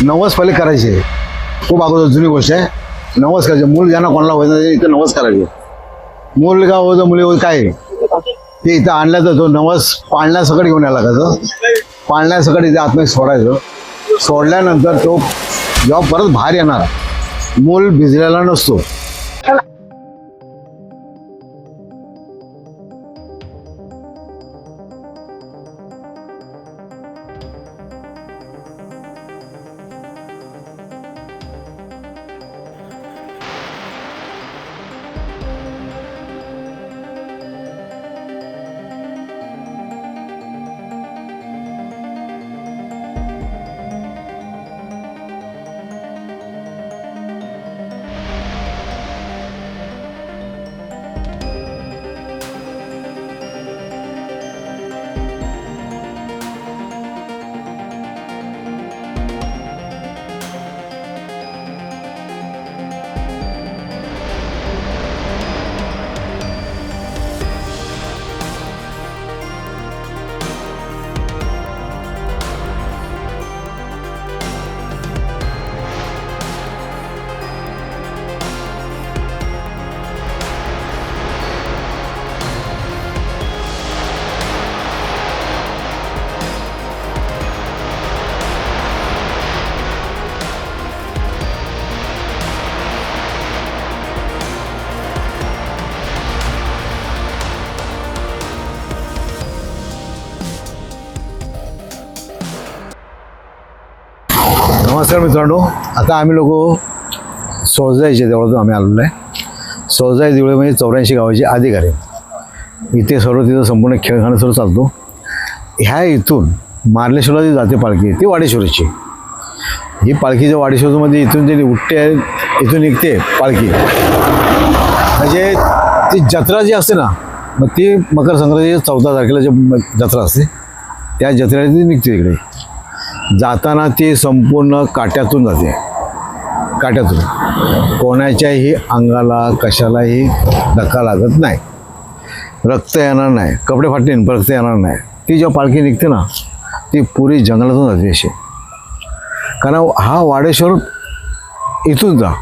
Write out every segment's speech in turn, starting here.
नवस पहिले करायचे, खूप अगोदर जुनी गोष्ट आहे. नवस करायचे, मूल ज्यांना कोणाला व्हायचं इथं नवस करायचे. मूल का होतं मुली होत काय ते इथं आणलं तर तो नवस पाळण्यासकट घेऊन यायला लागायचं. पाळण्यासकट इथे आतमध्ये सोडायचं. सोडल्यानंतर तो जेव्हा परत बाहेर येणार, मूल भिजलेला नसतो. नमस्कार मित्रांनो, आता आम्ही लोक सोळजाईच्या देवळातून आम्ही आलेलो आहे. सोळजाई देवळे म्हणजे 84 गावाचे अधिकारी. इथे सर्व तिथं संपूर्ण खेळखाना सर्व चालतो. ह्या इथून मार्लेश्वरला जी जाते पालखी ती वाडेश्वरीची. ही पालखी जो वाडेश्वरमध्ये इथून जे उठते इथून निघते पालखी, म्हणजे ती जत्रा जी असते ना, मग ती मकर संक्रांती 14 तारखेला जी जत्रा असते त्या जत्रेला ती निघते. इकडे जाताना ती संपूर्ण काट्यातून जाते. काट्यातून कोणाच्याही अंगाला कशालाही धक्का लागत नाही, रक्त येणार नाही, कपडे फाटतील रक्त येणार नाही. ती जेव्हा पालखी निघते ना, ती पुरी जंगलातून जाते अशी. कारण हा वाडेश्वर इथून जा,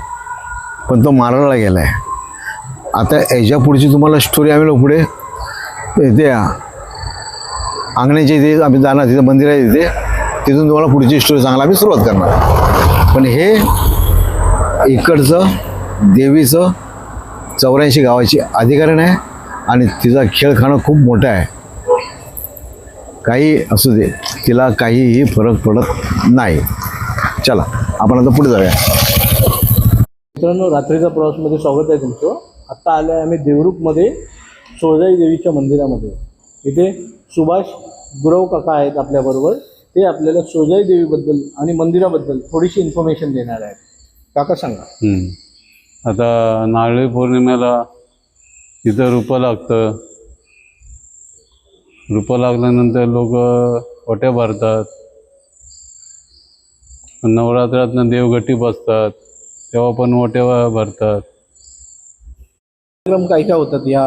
पण तो मारायला गेला आहे. आता याच्या पुढची तुम्हाला स्टोरी आम्ही लोक पुढे इथे अंगण्याच्या इथे आम्ही जाणार, तिथं मंदिर आहे तिथे, तिथून तुम्हाला पुढची स्टोरी सांगायला आम्ही सुरुवात करणार. पण हे इकडचं देवीचं 84 गावाची अधिकारण आहे आणि तिचा खेळखाना खूप मोठा आहे. काही असू दे, तिला काहीही फरक पडत नाही. चला आपण आता पुढे जाऊया. मित्रांनो, रात्रीचा प्रवासमध्ये स्वागत आहे तुमचं. आत्ता आलो आहे आम्ही देवरुखमध्ये सोळजाई देवीच्या मंदिरामध्ये. इथे सुभाष गुरव काका आहेत आपल्याबरोबर. ते आपल्याला सोळजाई देवीबद्दल आणि मंदिराबद्दल थोडीशी इन्फॉर्मेशन देणार आहेत. काका सांगा. आता नारळी पौर्णिमेला तिथं रूपं लागतं. रूपं लागल्यानंतर लोक ओट्या भरतात. नवरात्रातनं देवगट्टी बसतात तेव्हा पण ओट्या भरतात. कार्यक्रम काय काय होतात या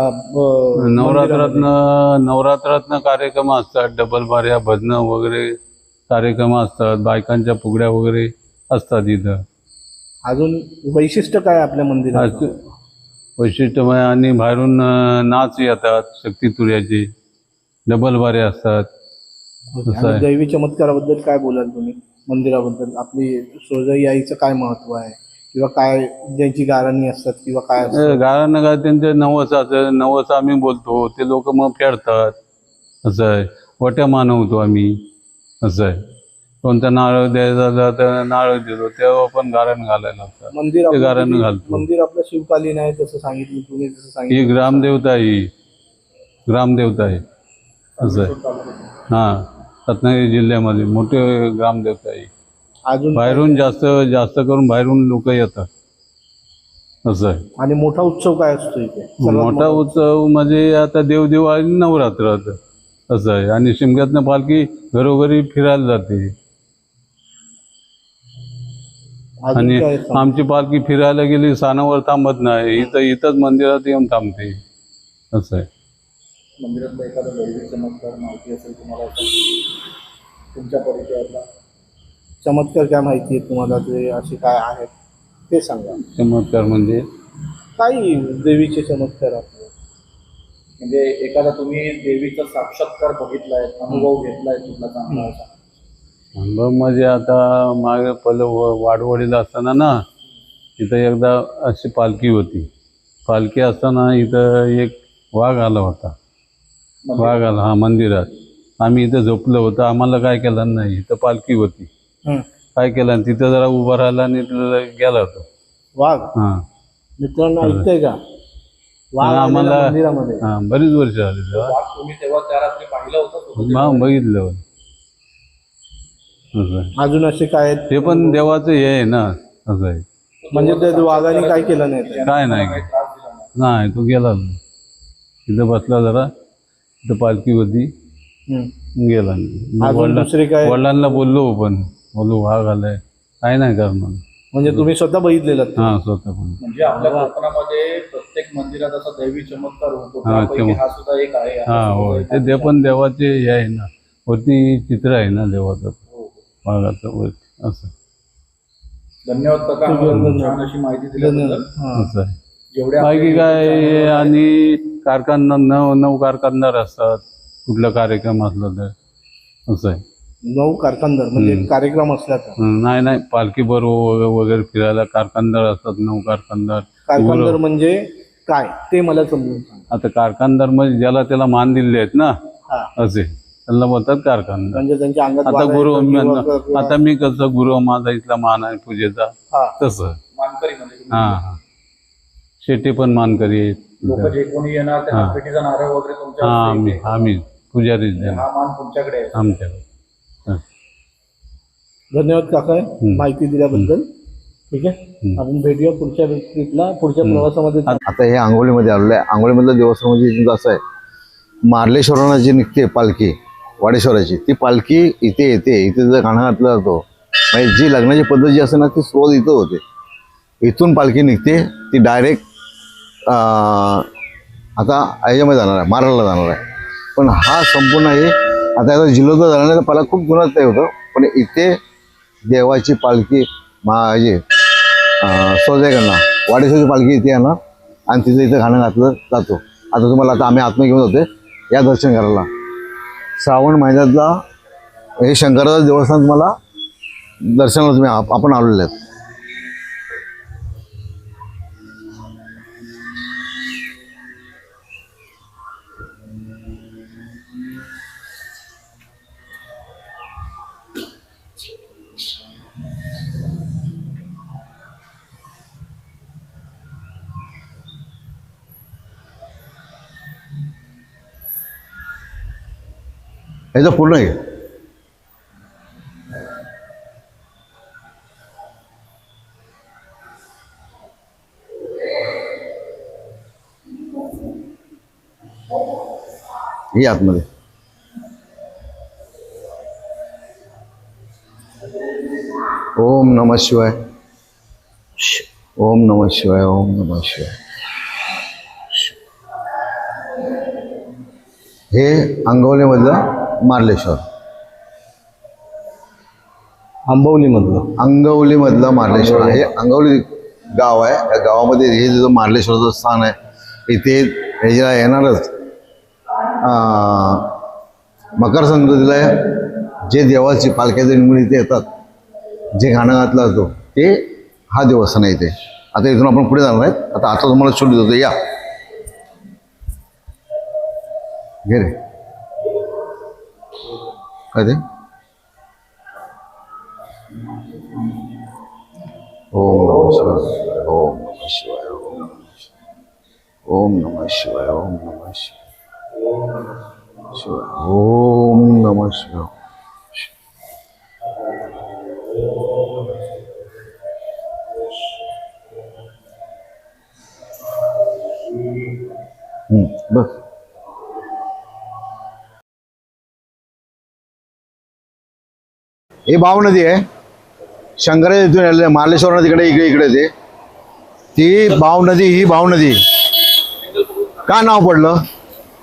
नवरात्रातनं कार्यक्रम असतात. डबल बाऱ्या, भजनं वगैरे कार्यक्रम असतात. बायकांच्या फुगड्या वगैरे असतात इथं. अजून वैशिष्ट्य काय आपल्या मंदिरात? वैशिष्ट्यमय आणि बाहेरून नाच येतात शक्तितुर्याचे, डबल बारे असतात. आणि दैवी चमत्काराबद्दल काय बोलाल तुम्ही? मंदिराबद्दल आपली सोळजाई आईचं काय महत्व आहे, किंवा काय ज्यांची गाराणी असतात किंवा काय गाराणं काय त्यांचे नवस असं नवस आम्ही बोलतो, ते लोक मग फेडतात. असं आहे. वट्या मानवतो आम्ही. असं आहे. कोणता नारळ द्यायचा झाला तर नारळ देतो, तेव्हा पण गारण घालायला लागतं. मंदिर ते गारण घालतो. मंदिर आपलं शिवकालीन आहे तसं सांगितलं तुम्ही, जसं सांगितलं. ही ग्रामदेवता आहे. ही ग्रामदेवता आहे. असं आहे. हां, रत्नागिरी जिल्ह्यामध्ये मोठे ग्रामदेवता आहे. अजून बाहेरून जास्त करून बाहेरून लोक येतात. असं आहे. आणि मोठा उत्सव काय असतो इथे? मोठा उत्सव म्हणजे आता देवदिवाळी नवरात्रात असं आहे. आणि शिमग्यातनं पालखी घरोघरी फिरायला जाते. आणि आमची पालखी फिरायला गेली सानावर थांबत नाही, इथंच मंदिरात येऊन थांबते. असं आहे. मंदिरातला एखादा दैवी चमत्कार माहिती असेल तुम्हाला तुमच्या परिचयातला? चमत्कार काय माहिती आहे तुम्हाला, ते असे काय आहेत ते सांगा. चमत्कार म्हणजे काही देवीचे चमत्कार आपले. म्हणजे एखादा तुम्ही देवीचा साक्षात्कार बघितलाय, अनुभव घेतलाय तुमचा चांगला असा? अनुभव म्हणजे आता मागे पहिलं वाडवडीला असताना ना, इथं एकदा अशी पालखी होती. पालखी असताना इथं एक वाघ आला होता. वाघ आला हा मंदिरात. आम्ही इथं झोपलो होतं, आम्हाला काय केलं नाही, इथं पालखी होती. काय केलं, तिथं जरा उभा राहिला आणि गेला होतो. वाघ हां मित्रांनो ऐकतंय का? वाघ आम्हाला आलेला मंदिरामध्ये. हां बरीच वर्ष झाली तेव्हा. वाघ तुम्ही तेव्हा त्या रात्री पाहिला होता? मग बघितलं असं. अजून असे काय आहेत? ते पण देवाचं हे आहे ना, असं आहे. म्हणजे ते वाघाने काय केलं नाही ते? काय नाही त्रास दिला नाही? नाही, तो गेला तिथं बसला जरा, तिथं पालखी होती, गेला. अजून दुसरे काय? वडिलांना बोललो वाघ आलाय, काय नाही करणार. म्हणजे तुम्ही स्वतः बघितलेलं ते? हां स्वतः पण. म्हणजे आपल्या कोकणामध्ये प्रत्येक मंदिरात असा दैवी चमत्कार होतो, हा, त्यापैकी हा सुद्धा एक आहे. हां होय, ते पण देवाचे हे आहे ना, वरती चित्र आहे ना देवाचं, वाघाचं वरती असं. धन्यवाद काका, आम्हाला छान अशी माहिती दिल्याबद्दल. असं आहे. जेवढ्या बाकी काय, आणि कारखाना नऊ कारखानदार असतात, कुठला कार्यक्रम असला तर असं आहे. 9 कारखानदार म्हणजे कार्यक्रम असला का? नाही पालखी बरोबर वगैरे फिरायला कारखानदार असतात, 9 कारखानदार. कारखानदार म्हणजे काय ते मला समजून सांग. आता कारखानदार म्हणजे ज्याला त्याला मान दिले आहेत ना, हा. असे त्यांना बोलतात कारखानदार. म्हणजे त्यांच्या अंगात आता वाघ आहे गुरु किंवा- आता मी कसं गुरु माझा इथला मान आहे पूजेचा, हा. तसं. मानकरी म्हणजे तुम्ही. हां शेट्टी पण मानकरी आहेत. लोक जे कोणी येणार त्या हा. हातपेटीचा नारळ वगैरे तुमच्या आम्ही पुजारीच देणार हा मान तुमच्याकडे आहे. आमच्याकडे. धन्यवाद काका माहिती दिल्याबद्दल. ठीक आहे, आपण भेटूया पुढच्या ट्रिपला, पुढच्या प्रवासामध्ये. आता हे आंघोळीमध्ये आलेलं आहे. आंघोळीमधलं देवस्थान म्हणजे तुमचं असं आहे, मार्लेश्वरांना जी निघते पालखी वाडेश्वराची, ती पालखी इथे येते, इथे जर गाणं घातला जातो. म्हणजे जी लग्नाची पद्धत जी असते ना, ती सुरुवात इथं होते. इथून पालखी निघते, ती डायरेक्ट आता ह्याच्यामध्ये जाणार आहे, मारायला जाणार आहे. पण हा संपूर्ण हे आता याचा जिल्हा झाला नाही, तर पहिला खूप जुनाच ते होतं. पण इथे देवाची पालखी माझी सोजाईकडनं वाडेश्वरची पालखी इथे येणार आणि तिथं इथं गाणं घातलं जातो. आता तुम्हाला आता आम्ही आत्मा घेऊन जाते या दर्शन करायला. श्रावण महिन्यातला हे शंकराचं देवस्थान तुम्हाला दर्शनाला तुम्ही आपण आलेले आहेत. ह्याचं पूर्ण आहे. ही आतमध्ये ओम नमः शिवाय, ओम नमः शिवाय, ओम नमः शिवाय. हे अंगवलीमधलं मार्लेश्वर, अंगवलीमधलं मार्लेश्वर. हे अंगवली गाव आहे. या गावामध्ये हे जो मार्लेश्वरचं स्थान आहे, इथे ह्याला येणारच मकर संक्रांतीला जे देवाची पालख्याचे निमित्त इथे येतात, जे गाणं घातलं जातो, ते हा देवस्थान आहे इथे. आता इथून आपण पुढे जाणार आहेत. आता तुम्हाला शोध देतो, या घे रे. काय ते ओम नमः शिवाय, ओम नमः शिवाय, ओम नमः शिवाय, ओम नमः शिवाय, ओम नमः शिवाय. बस हे भाव नदी आहे. शंकराच्या इथून आलेलं मार्लेश्वर तिकडे इकडे ते ती भाव नदी. ही भाव नदी का नाव पडलं,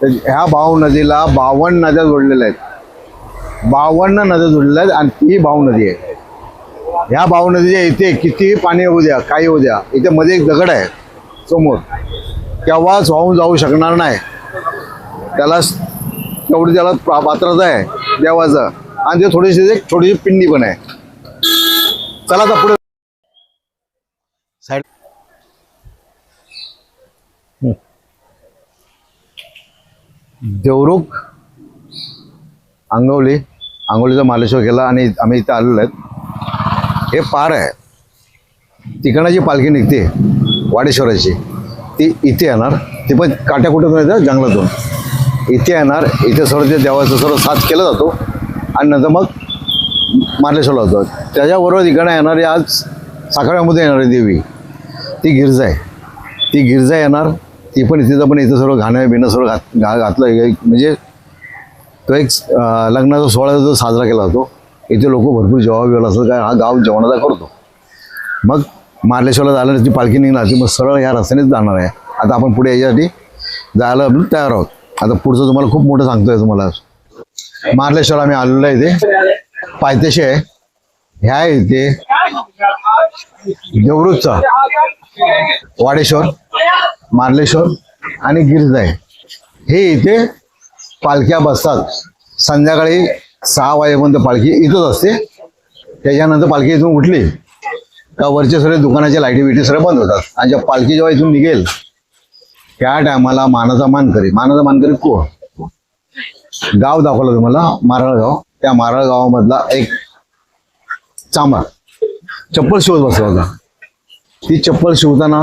तर ह्या भाव नदीला 52 नद्या जोडलेल्या आहेत. 52 नद्या जोडलेल्या आहेत आणि ती भाव नदी आहे. ह्या भाऊ नदीच्या इथे कितीही पाणी येऊ द्या, काही येऊ द्या, इथे मध्ये एक दगड आहे समोर, केव्हाच वाहून जाऊ शकणार नाही. तेवढी त्याला पात्रता आहे देवाचं, आणि ते एक छोटीशी पिंडी पण आहे. चला आता पुढे साईड. देवरुख, आंगवलीचा मार्लेश्वर केला आणि आम्ही इथं आलेलो आहेत. हे पार आहे, तिकडनं जी पालखी निघते वाडेश्वराची ती इथे येणार, ती पण काट्या कुठं येतं जंगलातून इथे येणार. इथे सर्व ते देवाचं सर्व साथ केला जातो आणि नंतर मग मार्लेश्वरला होतं. त्याच्याबरोबर इकडनं येणारी आज साखळ्यामध्ये येणारी देवी ती गिरजा आहे. ती गिरजा येणार, ती पण इथं सर्व घाणं बिणं सर्व घातलं. म्हणजे तो एक लग्नाचा सोहळा जो साजरा केला जातो. इथे लोक भरपूर जेवायला असतात, काय हा गाव जेवणाचा करतो. मग मार्लेश्वरला झाल्यानंतर ती पालखी निघणार, ती मग सरळ ह्या रस्त्यानेच जाणार आहे. आता आपण पुढे याच्यासाठी जायला आपण तयार आहोत. आता पुढचं तुम्हाला खूप मोठं सांगतोय. तुम्हाला मार्लेश्वर आम्ही आलेलो आहे, इथे पायथ्याशी आहे. ह्या इथे देवरुखचा वाडेश्वर, मार्लेश्वर आणि गिरजा आहे. हे इथे पालख्या बसतात. संध्याकाळी 6 वाजेपर्यंत पालखी इथंच असते. त्याच्यानंतर पालखी इथून उठली का वरचे सगळे दुकानाचे लाईटी बिटी सगळे बंद होतात. आणि जेव्हा पालखी जेव्हा इथून निघेल त्या टायमाला मानाचा मानकरी कोण गाव दाखवलं तुम्हाला, मारळगाव. त्या मारळगावामधला एक चांभार चप्पल शिवत बसला होता. ती चप्पल शिवताना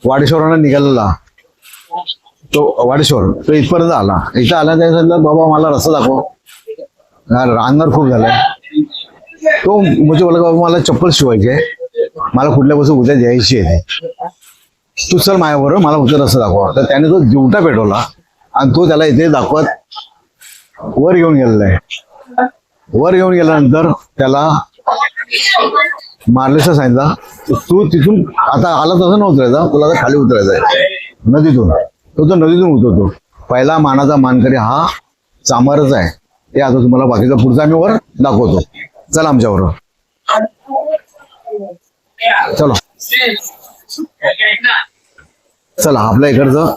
वाडेश्वरानं निघालेला तो वाडेश्वर तो इथपर्यंत आला. इथं आला त्याने सांगितलं, बाबा मला रस्ता दाखव, अंधार खूप झालाय. तो म्हणजे बोला, बाबा मला चप्पल शिवायची आहे, मला कुठल्या बसून उद्या द्यायची आहे, तू चल माझ्याबरोबर, मला उद्या रस्ता दाखवा. तर त्याने तो दिवटा पेटवला आणि तो त्याला इथे दाखवत वर घेऊन गेलेला आहे. वर घेऊन गेल्यानंतर त्याला मार्लेश्वर सांगितला, तू तिथून आता आला तसं नव्हतं, तुला आता खाली उतरायचं आहे नदीतून. तो नदीतून उतरतो. पहिला मानाचा मानकरी हा चांभारच आहे. ते आता तुम्हाला बाकीचा पुढचा आम्ही वर दाखवतो. चला आमच्याबरोबर, चला चला आपल्या इकडचं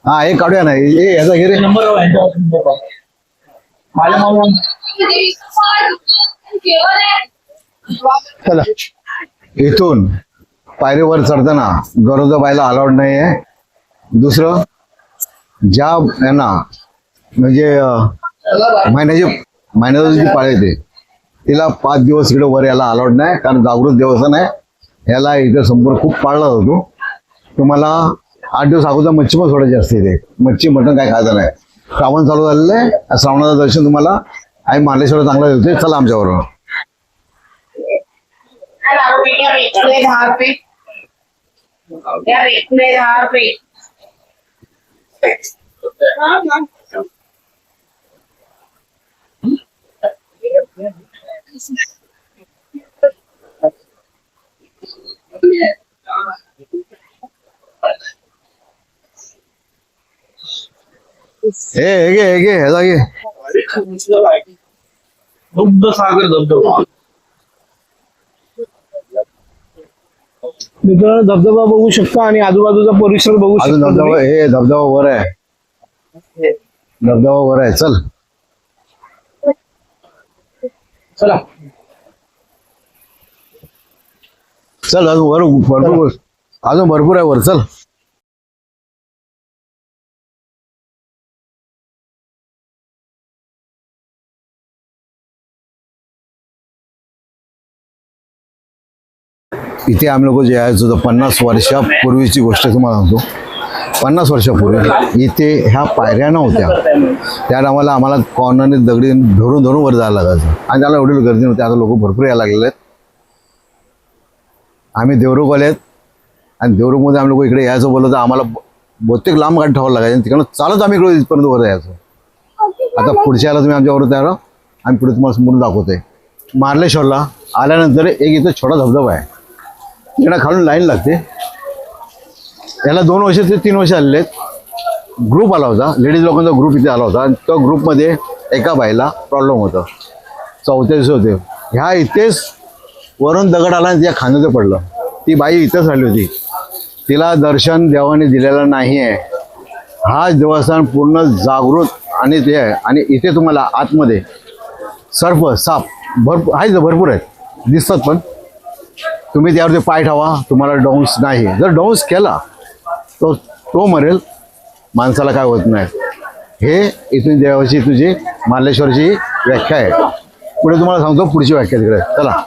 हा एक काढूया ना, याचा घे रे. चला इथून पायरीवर चढताना गरोदर बायला अलाउड नाही आहे. दुसरं, ज्या यांना म्हणजे महिन्याची जी पाळी येते तिला 5 दिवस इकडे वर यायला अलाउड नाही, कारण जागृत देवस्थान आहे. याला इथे संपूर्ण खूप पाळला जातो. तुम्हाला 8 दिवस अगोदर मच्छी पण सोडायची असते. इथे मच्छी मटण काय खायचं नाही. श्रावण चालू झालेलं आहे. श्रावणाचं दर्शन तुम्हाला आणि मार्लेश्वर चांगला देतोय. चला आमच्याबरोबर. हे घे ह्याचा घे. दुग्धसागर धबधबा. मित्रांनो, धबधबा बघू शकता आणि आजूबाजूचा परिसर बघू अजून शकता धबधबा, तुम्ही. हे धबधबा वर आहे. धबधबा वर आहे. चल चला चल, अजून वर भरपूर, अजून भरपूर आहे वर. चल इथे आम्ही लोक जे यायचो तर 50 वर्षापूर्वीची गोष्ट तुम्हाला सांगतो. 50 वर्षापूर्वी इथे ह्या पायऱ्या नव्हत्या. त्या टायमाला आम्हाला कॉर्नरने दगडी धरून धरून वर जायला लागायचं आणि त्याला एवढी गर्दी नव्हती. आता लोक भरपूर यायला लागलेले आहेत. आम्ही देवरुखवाले आहेत आणि देवरुखमध्ये आम्ही लोक इकडे यायचं बोललो तर आम्हाला बहुतेक लांब गाडी ठेवावं लागायचं. तिकडनं चालत आम्ही इकडे इथपर्यंत वर यायचो. आता पुढच्या यायला तुम्ही आमच्याबरोबर तयार आम्ही पुढे तुम्हाला समोर दाखवतोय. मार्लेश्वरला आल्यानंतर एक इथं छोटा धबधबा आहे. इकडे खालून लाईन लागते. याला 2 वर्ष ते 3 वर्ष आलेले आहेत. ग्रुप आला होता, लेडीज लोकांचा ग्रुप इथे आला होता आणि त्या ग्रुपमध्ये एका बाईला प्रॉब्लेम होता. 4थ्या दिवशी होते. ह्या इथेच वरून दगड आला आणि त्या खांद्याचं पडलं. ती बाई इथंच राहिली होती. तिला दर्शन देवाने दिलेलं नाही आहे. हा देवस्थान पूर्ण जागृत आणि ते आहे. आणि इथे तुम्हाला आतमध्ये सर्प साप भरपूर आहेत, दिसतात. पण तुम्ही त्यावरती पाय ठेवा, तुम्हाला डाऊन्स नाही. जर डाऊन्स केला तर तो मरेल, माणसाला काय होत नाही. हे इथून देवाची तुझी मार्लेश्वरची व्याख्या आहे. पुढे तुम्हाला सांगतो पुढची व्याख्या तिकडे. चला.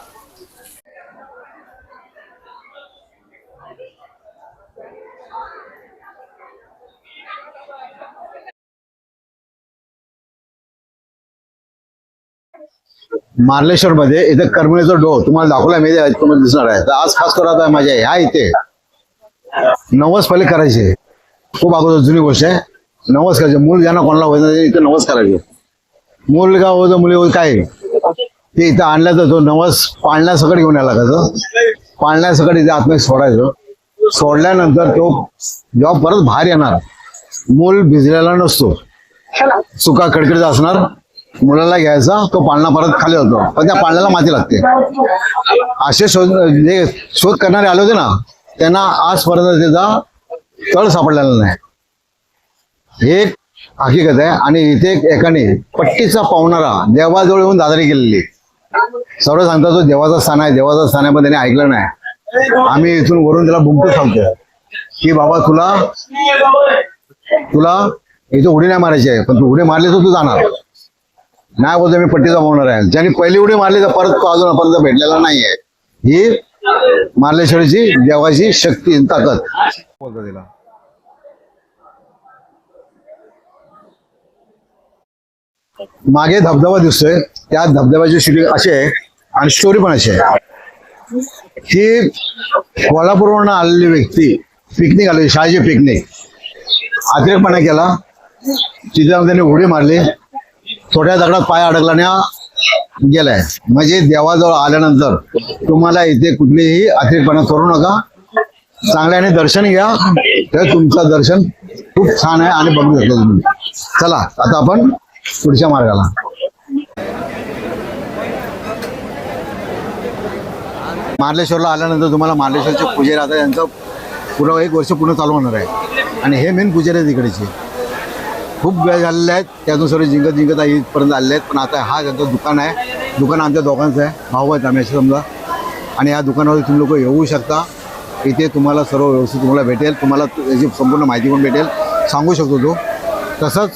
मार्लेश्वरमध्ये इथे करमणीचा डोह तुम्हाला दाखवला मी, तुम्हाला दिसणार आहे. तर आज खास करत आहे माझ्या ह्या इथे नवस पहिले करायचे. खूप अगोदर जुनी गोष्ट आहे. नवस करायचे. मूल ज्यांना कोणाला होत नाही इथे नवस करायचे. मुलगा होतं मुली होत काय ते इथं आणलं तर तो नवस पाळण्यासकट घेऊन यायला लागायचं. पाळण्यासकट इथे आतमध्ये सोडायचं. सोडल्यानंतर तो जेव्हा परत बाहेर येणार, मूल भिजलेला नसतो, सुका कडकडीचा असणार. मुलाला घ्यायचा, तो पाळणा परत खाली होतो, पण त्या पाळण्याला माती लागते. असे जे शोध करणारे आले होते ना, त्यांना आजपर्यंत त्याचा तळ सापडलेला नाही. हे एक हकीकत आहे. आणि इथे एकाने पट्टीचा पावणारा देवाजवळ येऊन दादारी केलेली. सर्व सांगतात तो देवाचा स्थान आहे, देवाचा स्थान आहे, पण त्याने ऐकलं नाही. आम्ही इथून वरून त्याला बुमटून सांगतो की बाबा तुला इथे उडी नाही मारायची आहे, पण तू उडी मारली तर तू जाणार नाही. बोलतो मी पट्टीचा पावणार आहे. ज्यांनी पहिली उडी मारली तर परत तो अजून आपण भेटलेला नाहीये. ही मार्लेश्वरीची देवाची शक्ती ताकद बोलतो तिला. मागे धबधबा दिसतोय, त्या धबधब्याची शूटिंग अशी आहे आणि स्टोरी पण अशी आहे की कोल्हापूरवरून आलेली व्यक्ती पिकनिक आली, शाळेची पिकनिक, अतिरेकपणा केला. तिथे त्यांनी उडी मारली, थोड्या दगडात पाय अडकल्याने गेलाय. म्हणजे देवाजवळ आल्यानंतर तुम्हाला इथे कुठलीही अतिरेकपणा करू नका. चांगल्याने दर्शन घ्या, तर तुमचं दर्शन खूप छान आहे आणि बघू शकता तुम्ही. चला आता आपण पुढच्या मार्गाला. मार्लेश्वरला आल्यानंतर तुम्हाला मार्लेश्वरचे पुजारी आता यांचं पुढं 1 वर्ष पूर्ण चालू होणार आहे. आणि हे मेन पुजारी आहेत इकडेचे. खूप वेळ झालेले आहेत, त्यातून सर्व जिंकत इथपर्यंत आलेले आहेत. पण आता हा त्यांचं दुकान आहे. दुकान आमच्या दोघांचं आहे, भाऊ आहेत आम्ही असे समजा. आणि या दुकानावर तुम्ही लोक येऊ शकता. इथे तुम्हाला सर्व व्यवस्थित तुम्हाला भेटेल. तुम्हाला याची संपूर्ण माहिती पण भेटेल, सांगू शकतो तो. तसंच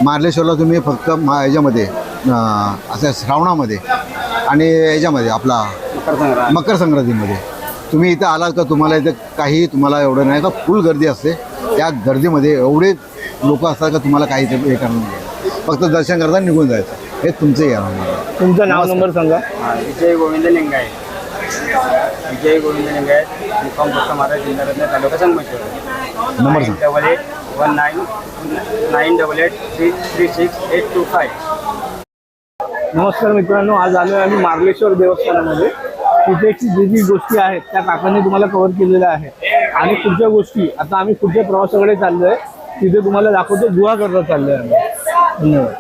मार्लेश्वरला तुम्ही फक्त ह्याच्यामध्ये असं श्रावणामध्ये आणि याच्यामध्ये आपला मकर संक्रांतीमध्ये तुम्ही इथं आलात का तुम्हाला इथं काही तुम्हाला एवढं नाही का फुल गर्दी असते. त्या गर्दीमध्ये एवढे लोक असतात का तुम्हाला काही हे करणार नाही. फक्त दर्शन करता निघून जायचं, हे तुमचं येणार. तुमचं नाव नंबर सांगा. विजय गोविंद लिंगायत. विजय गोविंद लिंगायत, मुक्काम पोस्ट महाराज, जिल्हा रत्न, तालुका संगमेश्वर. नंबर सांग. 881998336825. नमस्कार मित्रांनो, आज आलो आहे आम्ही मार्लेश्वर देवस्थानामध्ये. तिथेची जी गोष्टी आहेत त्या काकांनी तुम्हाला कव्हर केलेल्या आहेत. आणि पुढच्या गोष्टी आता आम्ही पुढच्या प्रवासाकडे चाललो आहे. तिथे तुम्हाला दाखवतो गुहा करता चाललो आहे आम्ही. धन्यवाद.